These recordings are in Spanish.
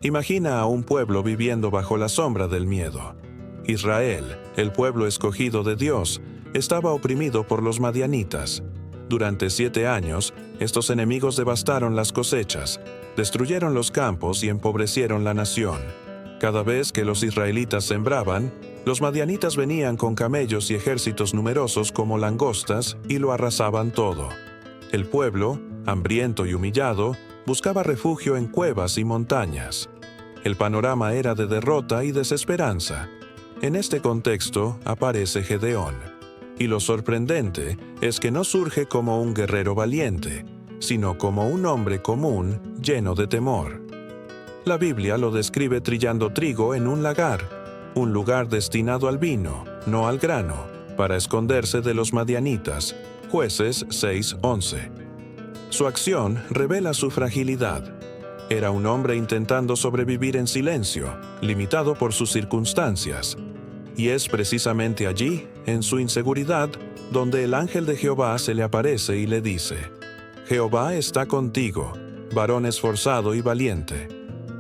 Imagina a un pueblo viviendo bajo la sombra del miedo. Israel, el pueblo escogido de Dios, estaba oprimido por los madianitas. Durante 7 años, estos enemigos devastaron las cosechas, destruyeron los campos y empobrecieron la nación. Cada vez que los israelitas sembraban, los madianitas venían con camellos y ejércitos numerosos como langostas y lo arrasaban todo. El pueblo, hambriento y humillado, buscaba refugio en cuevas y montañas. El panorama era de derrota y desesperanza. En este contexto aparece Gedeón. Y lo sorprendente es que no surge como un guerrero valiente, sino como un hombre común lleno de temor. La Biblia lo describe trillando trigo en un lagar, un lugar destinado al vino, no al grano, para esconderse de los madianitas. Jueces 6:11. Su acción revela su fragilidad. Era un hombre intentando sobrevivir en silencio, limitado por sus circunstancias. Y es precisamente allí, en su inseguridad, donde el ángel de Jehová se le aparece y le dice: Jehová está contigo, varón esforzado y valiente.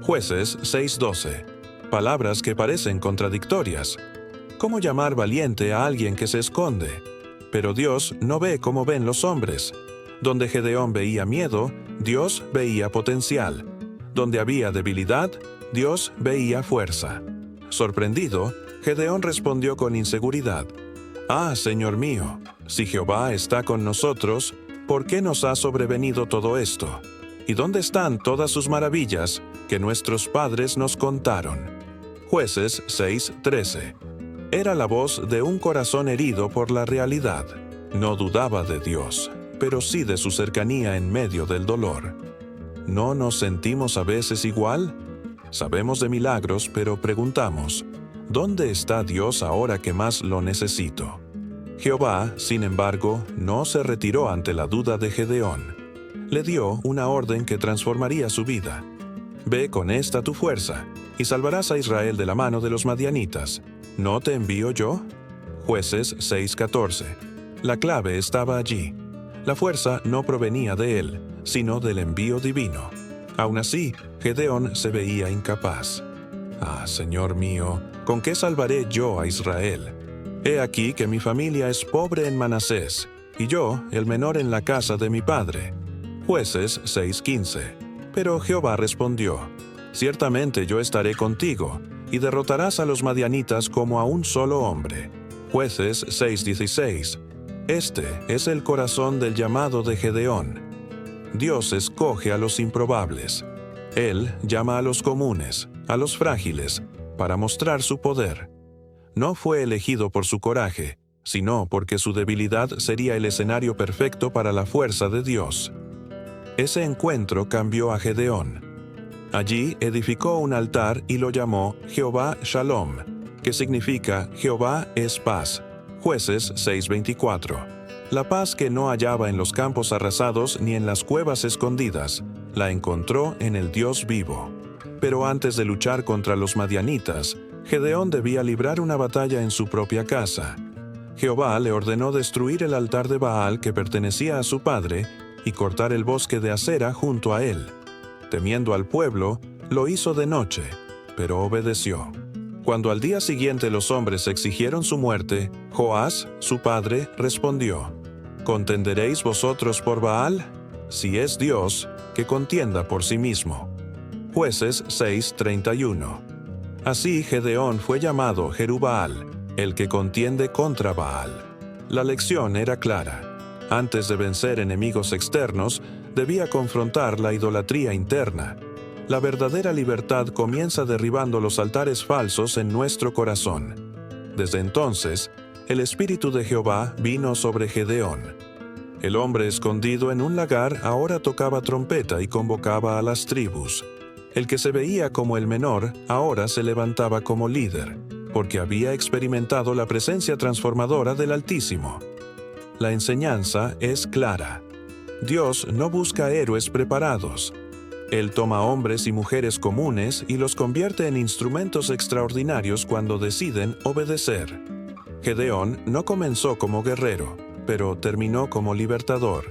Jueces 6:12. Palabras que parecen contradictorias. ¿Cómo llamar valiente a alguien que se esconde? Pero Dios no ve como ven los hombres. Donde Gedeón veía miedo, Dios veía potencial. Donde había debilidad, Dios veía fuerza. Sorprendido, Gedeón respondió con inseguridad: «Ah, Señor mío, si Jehová está con nosotros, ¿por qué nos ha sobrevenido todo esto? ¿Y dónde están todas sus maravillas que nuestros padres nos contaron?» Jueces 6:13. Era la voz de un corazón herido por la realidad. No dudaba de Dios, pero sí de su cercanía en medio del dolor. ¿No nos sentimos a veces igual? Sabemos de milagros, pero preguntamos: ¿dónde está Dios ahora que más lo necesito? Jehová, sin embargo, no se retiró ante la duda de Gedeón. Le dio una orden que transformaría su vida. «Ve con esta tu fuerza, y salvarás a Israel de la mano de los madianitas. ¿No te envío yo?» Jueces 6:14. La clave estaba allí. La fuerza no provenía de él, sino del envío divino. Aún así, Gedeón se veía incapaz. «Ah, Señor mío, ¿con qué salvaré yo a Israel? He aquí que mi familia es pobre en Manasés, y yo, el menor en la casa de mi padre». Jueces 6:15. Pero Jehová respondió: «Ciertamente yo estaré contigo, y derrotarás a los madianitas como a un solo hombre». Jueces 6:16. Este es el corazón del llamado de Gedeón. Dios escoge a los improbables. Él llama a los comunes, a los frágiles, para mostrar su poder. No fue elegido por su coraje, sino porque su debilidad sería el escenario perfecto para la fuerza de Dios. Ese encuentro cambió a Gedeón. Allí edificó un altar y lo llamó Jehová Shalom, que significa Jehová es paz. Jueces 6:24. La paz que no hallaba en los campos arrasados ni en las cuevas escondidas, la encontró en el Dios vivo. Pero antes de luchar contra los madianitas, Gedeón debía librar una batalla en su propia casa. Jehová le ordenó destruir el altar de Baal que pertenecía a su padre y cortar el bosque de acera junto a él. Temiendo al pueblo, lo hizo de noche, pero obedeció. Cuando al día siguiente los hombres exigieron su muerte, Joás, su padre, respondió: «¿Contenderéis vosotros por Baal? Si es Dios, que contienda por sí mismo». Jueces 6:31. Así Gedeón fue llamado Jerubbaal, el que contiende contra Baal. La lección era clara. Antes de vencer enemigos externos, debía confrontar la idolatría interna. La verdadera libertad comienza derribando los altares falsos en nuestro corazón. Desde entonces, el Espíritu de Jehová vino sobre Gedeón. El hombre escondido en un lagar ahora tocaba trompeta y convocaba a las tribus. El que se veía como el menor ahora se levantaba como líder, porque había experimentado la presencia transformadora del Altísimo. La enseñanza es clara. Dios no busca héroes preparados. Él toma hombres y mujeres comunes y los convierte en instrumentos extraordinarios cuando deciden obedecer. Gedeón no comenzó como guerrero, pero terminó como libertador.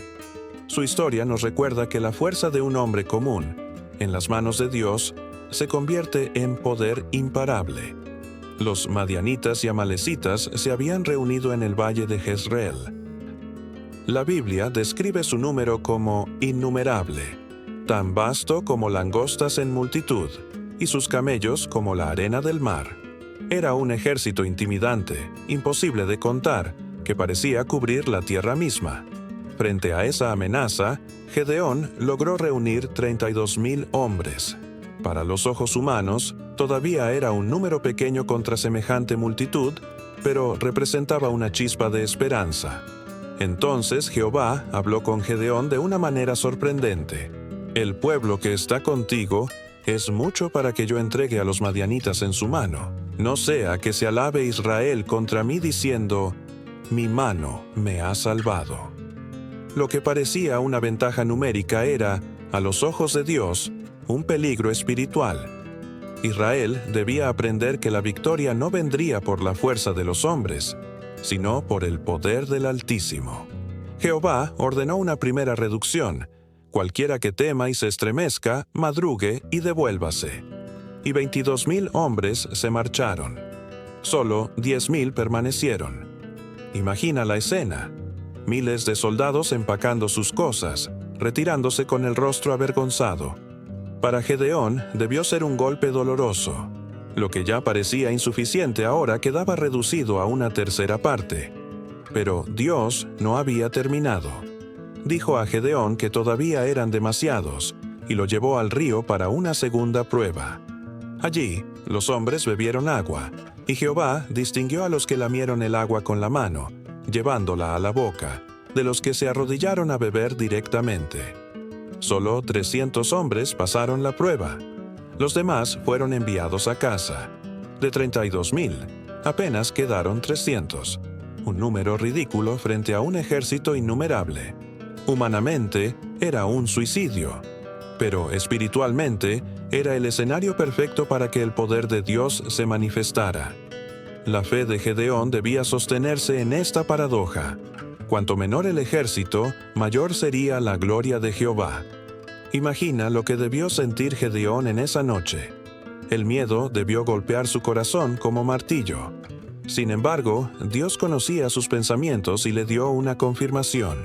Su historia nos recuerda que la fuerza de un hombre común, en las manos de Dios, se convierte en poder imparable. Los madianitas y amalecitas se habían reunido en el valle de Jezreel. La Biblia describe su número como innumerable, tan vasto como langostas en multitud, y sus camellos como la arena del mar. Era un ejército intimidante, imposible de contar, que parecía cubrir la tierra misma. Frente a esa amenaza, Gedeón logró reunir 32,000 hombres. Para los ojos humanos, todavía era un número pequeño contra semejante multitud, pero representaba una chispa de esperanza. Entonces Jehová habló con Gedeón de una manera sorprendente. El pueblo que está contigo es mucho para que yo entregue a los madianitas en su mano. No sea que se alabe Israel contra mí diciendo, mi mano me ha salvado. Lo que parecía una ventaja numérica era, a los ojos de Dios, un peligro espiritual. Israel debía aprender que la victoria no vendría por la fuerza de los hombres, sino por el poder del Altísimo. Jehová ordenó una primera reducción. Cualquiera que tema y se estremezca, madrugue y devuélvase. Y 22,000 hombres se marcharon. Solo 10,000 permanecieron. Imagina la escena. Miles de soldados empacando sus cosas, retirándose con el rostro avergonzado. Para Gedeón debió ser un golpe doloroso. Lo que ya parecía insuficiente ahora quedaba reducido a una tercera parte. Pero Dios no había terminado. Dijo a Gedeón que todavía eran demasiados, y lo llevó al río para una segunda prueba. Allí, los hombres bebieron agua, y Jehová distinguió a los que lamieron el agua con la mano, llevándola a la boca, de los que se arrodillaron a beber directamente. Solo 300 hombres pasaron la prueba. Los demás fueron enviados a casa. De 32,000, apenas quedaron 300, un número ridículo frente a un ejército innumerable. Humanamente, era un suicidio, pero espiritualmente, era el escenario perfecto para que el poder de Dios se manifestara. La fe de Gedeón debía sostenerse en esta paradoja. Cuanto menor el ejército, mayor sería la gloria de Jehová. Imagina lo que debió sentir Gedeón en esa noche. El miedo debió golpear su corazón como martillo. Sin embargo, Dios conocía sus pensamientos y le dio una confirmación.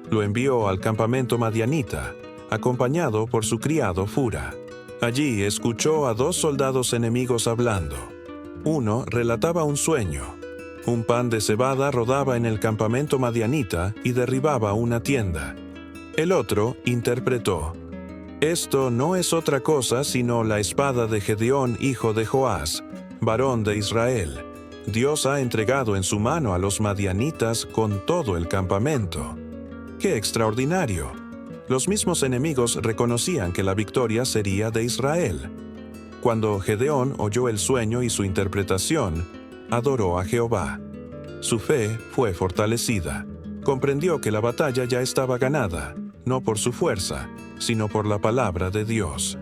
Lo envió al campamento madianita, acompañado por su criado Fura. Allí escuchó a 2 soldados enemigos hablando. Uno relataba un sueño. Un pan de cebada rodaba en el campamento madianita y derribaba una tienda. El otro interpretó: esto no es otra cosa sino la espada de Gedeón, hijo de Joás, varón de Israel. Dios ha entregado en su mano a los madianitas con todo el campamento. ¡Qué extraordinario! Los mismos enemigos reconocían que la victoria sería de Israel. Cuando Gedeón oyó el sueño y su interpretación, adoró a Jehová. Su fe fue fortalecida. Comprendió que la batalla ya estaba ganada, no por su fuerza, sino por la palabra de Dios.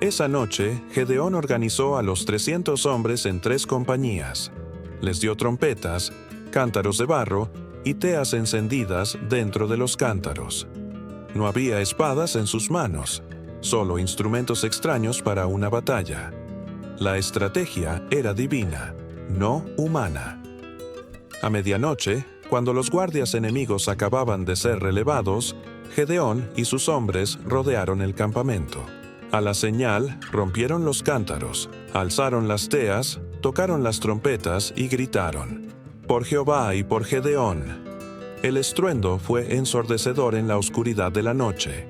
Esa noche, Gedeón organizó a los 300 hombres en 3 compañías. Les dio trompetas, cántaros de barro y teas encendidas dentro de los cántaros. No había espadas en sus manos, solo instrumentos extraños para una batalla. La estrategia era divina, no humana. A medianoche, cuando los guardias enemigos acababan de ser relevados, Gedeón y sus hombres rodearon el campamento. A la señal, rompieron los cántaros, alzaron las teas, tocaron las trompetas y gritaron: «Por Jehová y por Gedeón». El estruendo fue ensordecedor en la oscuridad de la noche.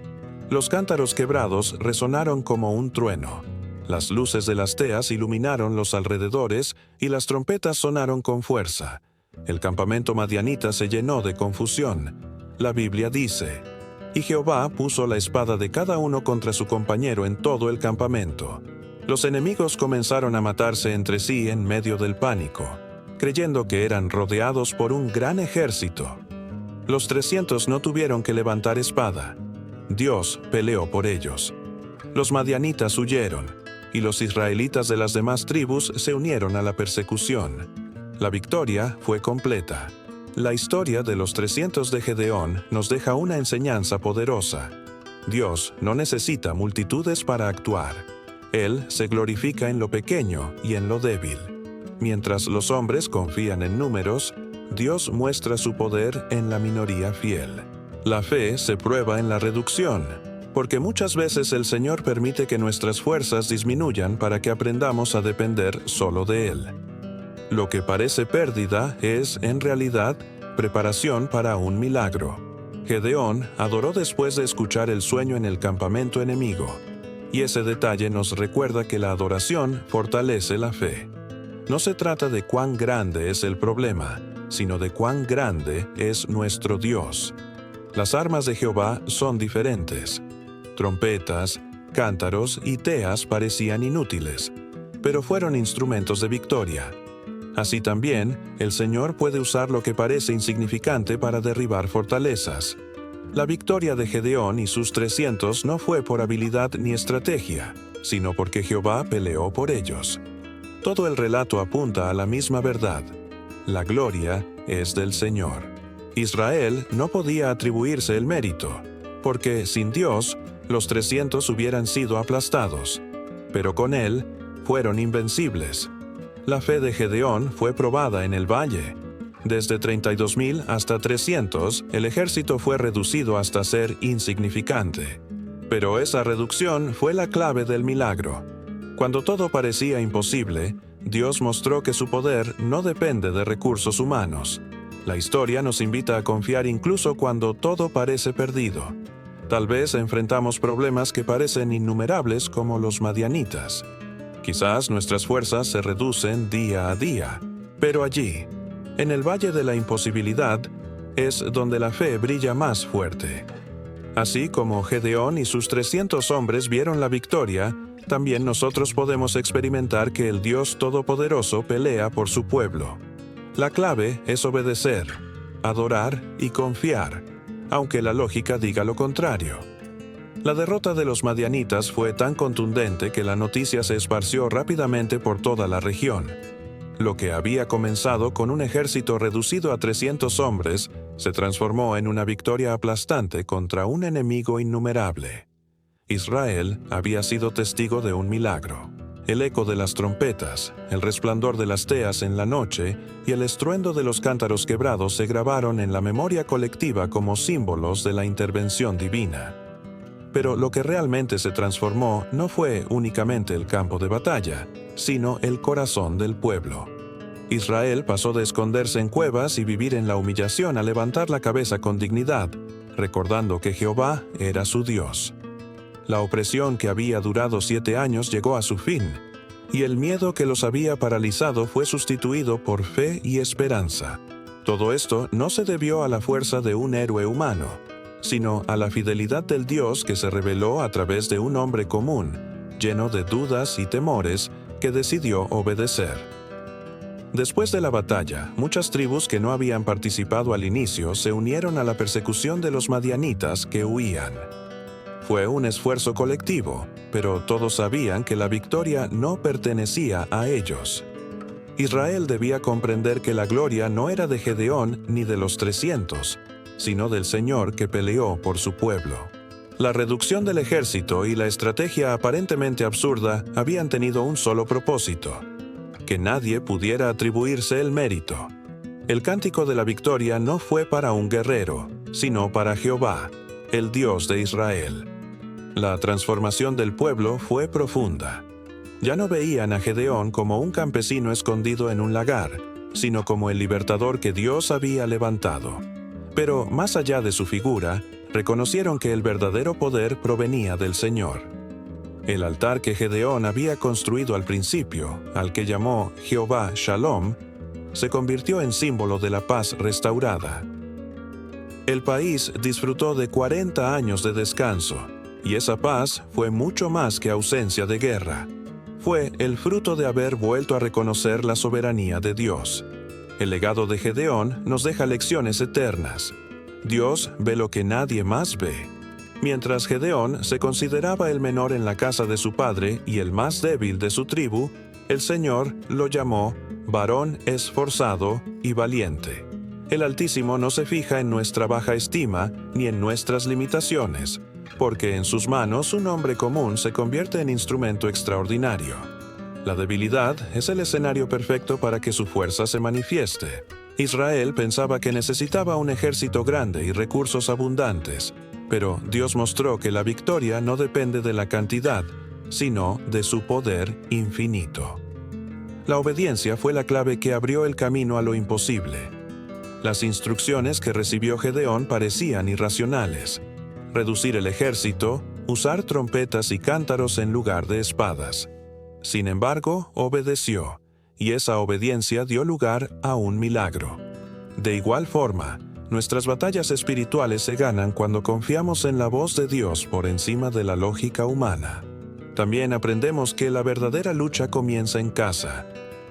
Los cántaros quebrados resonaron como un trueno. Las luces de las teas iluminaron los alrededores y las trompetas sonaron con fuerza. El campamento madianita se llenó de confusión. La Biblia dice: «Y Jehová puso la espada de cada uno contra su compañero en todo el campamento». Los enemigos comenzaron a matarse entre sí en medio del pánico, creyendo que eran rodeados por un gran ejército. Los 300 no tuvieron que levantar espada. Dios peleó por ellos. Los madianitas huyeron, y los israelitas de las demás tribus se unieron a la persecución. La victoria fue completa. La historia de los 300 de Gedeón nos deja una enseñanza poderosa. Dios no necesita multitudes para actuar. Él se glorifica en lo pequeño y en lo débil. Mientras los hombres confían en números, Dios muestra su poder en la minoría fiel. La fe se prueba en la reducción, porque muchas veces el Señor permite que nuestras fuerzas disminuyan para que aprendamos a depender solo de Él. Lo que parece pérdida es, en realidad, preparación para un milagro. Gedeón adoró después de escuchar el sueño en el campamento enemigo, y ese detalle nos recuerda que la adoración fortalece la fe. No se trata de cuán grande es el problema, sino de cuán grande es nuestro Dios. Las armas de Jehová son diferentes. Trompetas, cántaros y teas parecían inútiles, pero fueron instrumentos de victoria. Así también, el Señor puede usar lo que parece insignificante para derribar fortalezas. La victoria de Gedeón y sus 300 no fue por habilidad ni estrategia, sino porque Jehová peleó por ellos. Todo el relato apunta a la misma verdad. La gloria es del Señor. Israel no podía atribuirse el mérito, porque sin Dios, los 300 hubieran sido aplastados, pero con Él fueron invencibles. La fe de Gedeón fue probada en el valle. Desde 32,000 hasta 300, el ejército fue reducido hasta ser insignificante. Pero esa reducción fue la clave del milagro. Cuando todo parecía imposible, Dios mostró que su poder no depende de recursos humanos. La historia nos invita a confiar incluso cuando todo parece perdido. Tal vez enfrentamos problemas que parecen innumerables como los madianitas. Quizás nuestras fuerzas se reducen día a día, pero allí, en el valle de la imposibilidad, es donde la fe brilla más fuerte. Así como Gedeón y sus 300 hombres vieron la victoria, también nosotros podemos experimentar que el Dios Todopoderoso pelea por su pueblo. La clave es obedecer, adorar y confiar, aunque la lógica diga lo contrario. La derrota de los madianitas fue tan contundente que la noticia se esparció rápidamente por toda la región. Lo que había comenzado con un ejército reducido a 300 hombres se transformó en una victoria aplastante contra un enemigo innumerable. Israel había sido testigo de un milagro. El eco de las trompetas, el resplandor de las teas en la noche y el estruendo de los cántaros quebrados se grabaron en la memoria colectiva como símbolos de la intervención divina. Pero lo que realmente se transformó no fue únicamente el campo de batalla, sino el corazón del pueblo. Israel pasó de esconderse en cuevas y vivir en la humillación a levantar la cabeza con dignidad, recordando que Jehová era su Dios. La opresión que había durado 7 años llegó a su fin, y el miedo que los había paralizado fue sustituido por fe y esperanza. Todo esto no se debió a la fuerza de un héroe humano, sino a la fidelidad del Dios que se reveló a través de un hombre común, lleno de dudas y temores, que decidió obedecer. Después de la batalla, muchas tribus que no habían participado al inicio se unieron a la persecución de los madianitas que huían. Fue un esfuerzo colectivo, pero todos sabían que la victoria no pertenecía a ellos. Israel debía comprender que la gloria no era de Gedeón ni de los 300, sino del Señor que peleó por su pueblo. La reducción del ejército y la estrategia aparentemente absurda habían tenido un solo propósito: que nadie pudiera atribuirse el mérito. El cántico de la victoria no fue para un guerrero, sino para Jehová, el Dios de Israel. La transformación del pueblo fue profunda. Ya no veían a Gedeón como un campesino escondido en un lagar, sino como el libertador que Dios había levantado. Pero más allá de su figura, reconocieron que el verdadero poder provenía del Señor. El altar que Gedeón había construido al principio, al que llamó Jehová Shalom, se convirtió en símbolo de la paz restaurada. El país disfrutó de 40 años de descanso, y esa paz fue mucho más que ausencia de guerra. Fue el fruto de haber vuelto a reconocer la soberanía de Dios. El legado de Gedeón nos deja lecciones eternas. Dios ve lo que nadie más ve. Mientras Gedeón se consideraba el menor en la casa de su padre y el más débil de su tribu, el Señor lo llamó varón esforzado y valiente. El Altísimo no se fija en nuestra baja estima ni en nuestras limitaciones, porque en sus manos un hombre común se convierte en instrumento extraordinario. La debilidad es el escenario perfecto para que su fuerza se manifieste. Israel pensaba que necesitaba un ejército grande y recursos abundantes, pero Dios mostró que la victoria no depende de la cantidad, sino de su poder infinito. La obediencia fue la clave que abrió el camino a lo imposible. Las instrucciones que recibió Gedeón parecían irracionales: reducir el ejército, usar trompetas y cántaros en lugar de espadas. Sin embargo, obedeció, y esa obediencia dio lugar a un milagro. De igual forma, nuestras batallas espirituales se ganan cuando confiamos en la voz de Dios por encima de la lógica humana. También aprendemos que la verdadera lucha comienza en casa.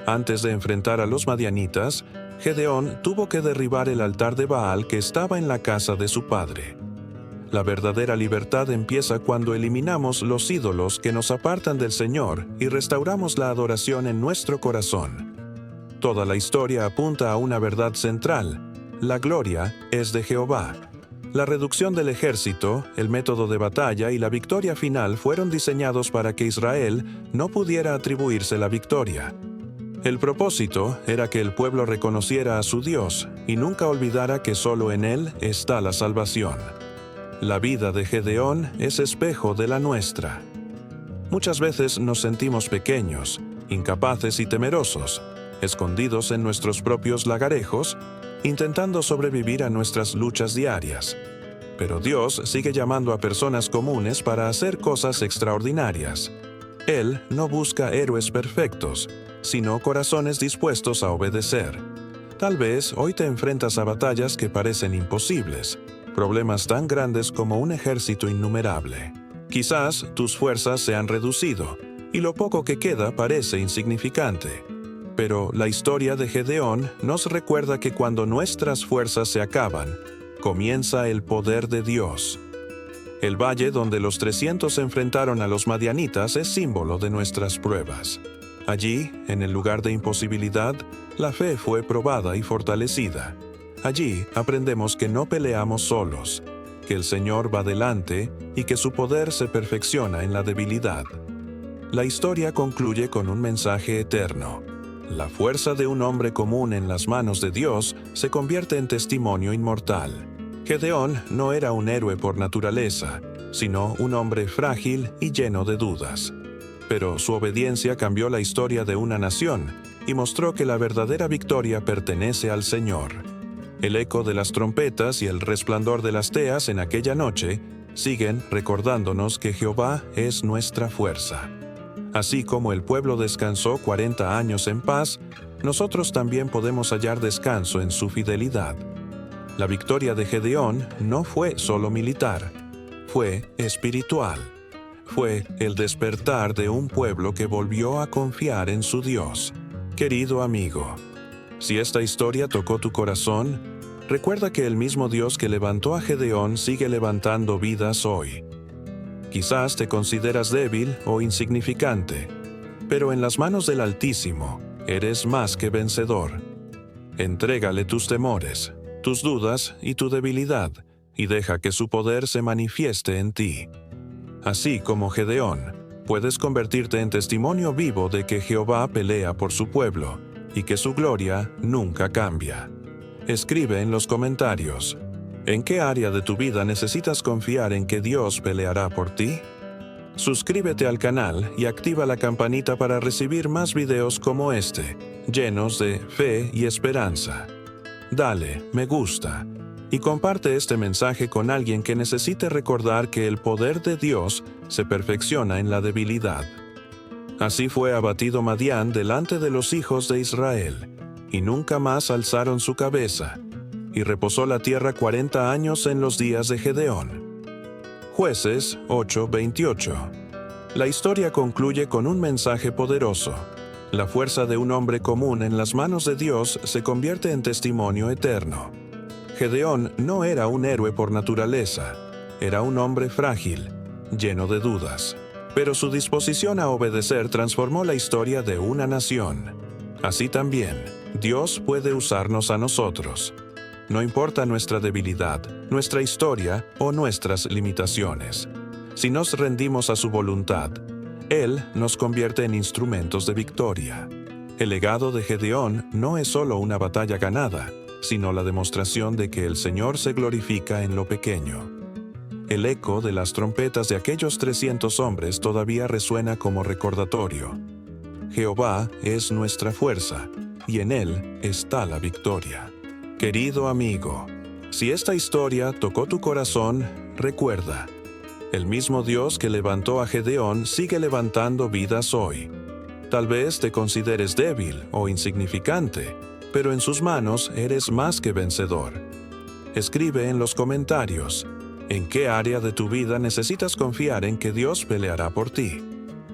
Antes de enfrentar a los madianitas, Gedeón tuvo que derribar el altar de Baal que estaba en la casa de su padre. La verdadera libertad empieza cuando eliminamos los ídolos que nos apartan del Señor y restauramos la adoración en nuestro corazón. Toda la historia apunta a una verdad central: la gloria es de Jehová. La reducción del ejército, el método de batalla y la victoria final fueron diseñados para que Israel no pudiera atribuirse la victoria. El propósito era que el pueblo reconociera a su Dios y nunca olvidara que solo en Él está la salvación. La vida de Gedeón es espejo de la nuestra. Muchas veces nos sentimos pequeños, incapaces y temerosos, escondidos en nuestros propios lagarejos, intentando sobrevivir a nuestras luchas diarias. Pero Dios sigue llamando a personas comunes para hacer cosas extraordinarias. Él no busca héroes perfectos, sino corazones dispuestos a obedecer. Tal vez hoy te enfrentas a batallas que parecen imposibles, problemas tan grandes como un ejército innumerable. Quizás tus fuerzas se han reducido, y lo poco que queda parece insignificante. Pero la historia de Gedeón nos recuerda que cuando nuestras fuerzas se acaban, comienza el poder de Dios. El valle donde los 300 enfrentaron a los madianitas es símbolo de nuestras pruebas. Allí, en el lugar de imposibilidad, la fe fue probada y fortalecida. Allí aprendemos que no peleamos solos, que el Señor va delante y que su poder se perfecciona en la debilidad. La historia concluye con un mensaje eterno. La fuerza de un hombre común en las manos de Dios se convierte en testimonio inmortal. Gedeón no era un héroe por naturaleza, sino un hombre frágil y lleno de dudas. Pero su obediencia cambió la historia de una nación y mostró que la verdadera victoria pertenece al Señor. El eco de las trompetas y el resplandor de las teas en aquella noche siguen recordándonos que Jehová es nuestra fuerza. Así como el pueblo descansó 40 años en paz, nosotros también podemos hallar descanso en su fidelidad. La victoria de Gedeón no fue solo militar, fue espiritual. Fue el despertar de un pueblo que volvió a confiar en su Dios. Querido amigo, si esta historia tocó tu corazón, recuerda que el mismo Dios que levantó a Gedeón sigue levantando vidas hoy. Quizás te consideras débil o insignificante, pero en las manos del Altísimo eres más que vencedor. Entrégale tus temores, tus dudas y tu debilidad, y deja que su poder se manifieste en ti. Así como Gedeón, puedes convertirte en testimonio vivo de que Jehová pelea por su pueblo y que su gloria nunca cambia. Escribe en los comentarios: ¿en qué área de tu vida necesitas confiar en que Dios peleará por ti? Suscríbete al canal y activa la campanita para recibir más videos como este, llenos de fe y esperanza. Dale me gusta y comparte este mensaje con alguien que necesite recordar que el poder de Dios se perfecciona en la debilidad. Así fue abatido Madián delante de los hijos de Israel, y nunca más alzaron su cabeza, y reposó la tierra 40 años en los días de Gedeón. Jueces 8:28. La historia concluye con un mensaje poderoso. La fuerza de un hombre común en las manos de Dios se convierte en testimonio eterno. Gedeón no era un héroe por naturaleza, era un hombre frágil, lleno de dudas. Pero su disposición a obedecer transformó la historia de una nación. Así también, Dios puede usarnos a nosotros. No importa nuestra debilidad, nuestra historia o nuestras limitaciones. Si nos rendimos a su voluntad, Él nos convierte en instrumentos de victoria. El legado de Gedeón no es solo una batalla ganada, sino la demostración de que el Señor se glorifica en lo pequeño. El eco de las trompetas de aquellos 300 hombres todavía resuena como recordatorio. Jehová es nuestra fuerza, y en Él está la victoria. Querido amigo, si esta historia tocó tu corazón, recuerda, el mismo Dios que levantó a Gedeón sigue levantando vidas hoy. Tal vez te consideres débil o insignificante, pero en sus manos eres más que vencedor. Escribe en los comentarios, ¿en qué área de tu vida necesitas confiar en que Dios peleará por ti?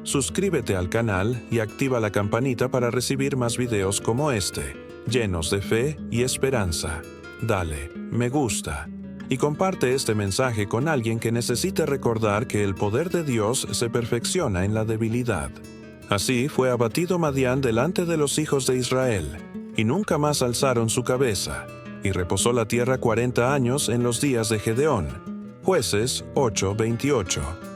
Suscríbete al canal y activa la campanita para recibir más videos como este, llenos de fe y esperanza. Dale me gusta y comparte este mensaje con alguien que necesite recordar que el poder de Dios se perfecciona en la debilidad. Así fue abatido Madián delante de los hijos de Israel, y nunca más alzaron su cabeza, y reposó la tierra 40 años en los días de Gedeón. Jueces 8:28.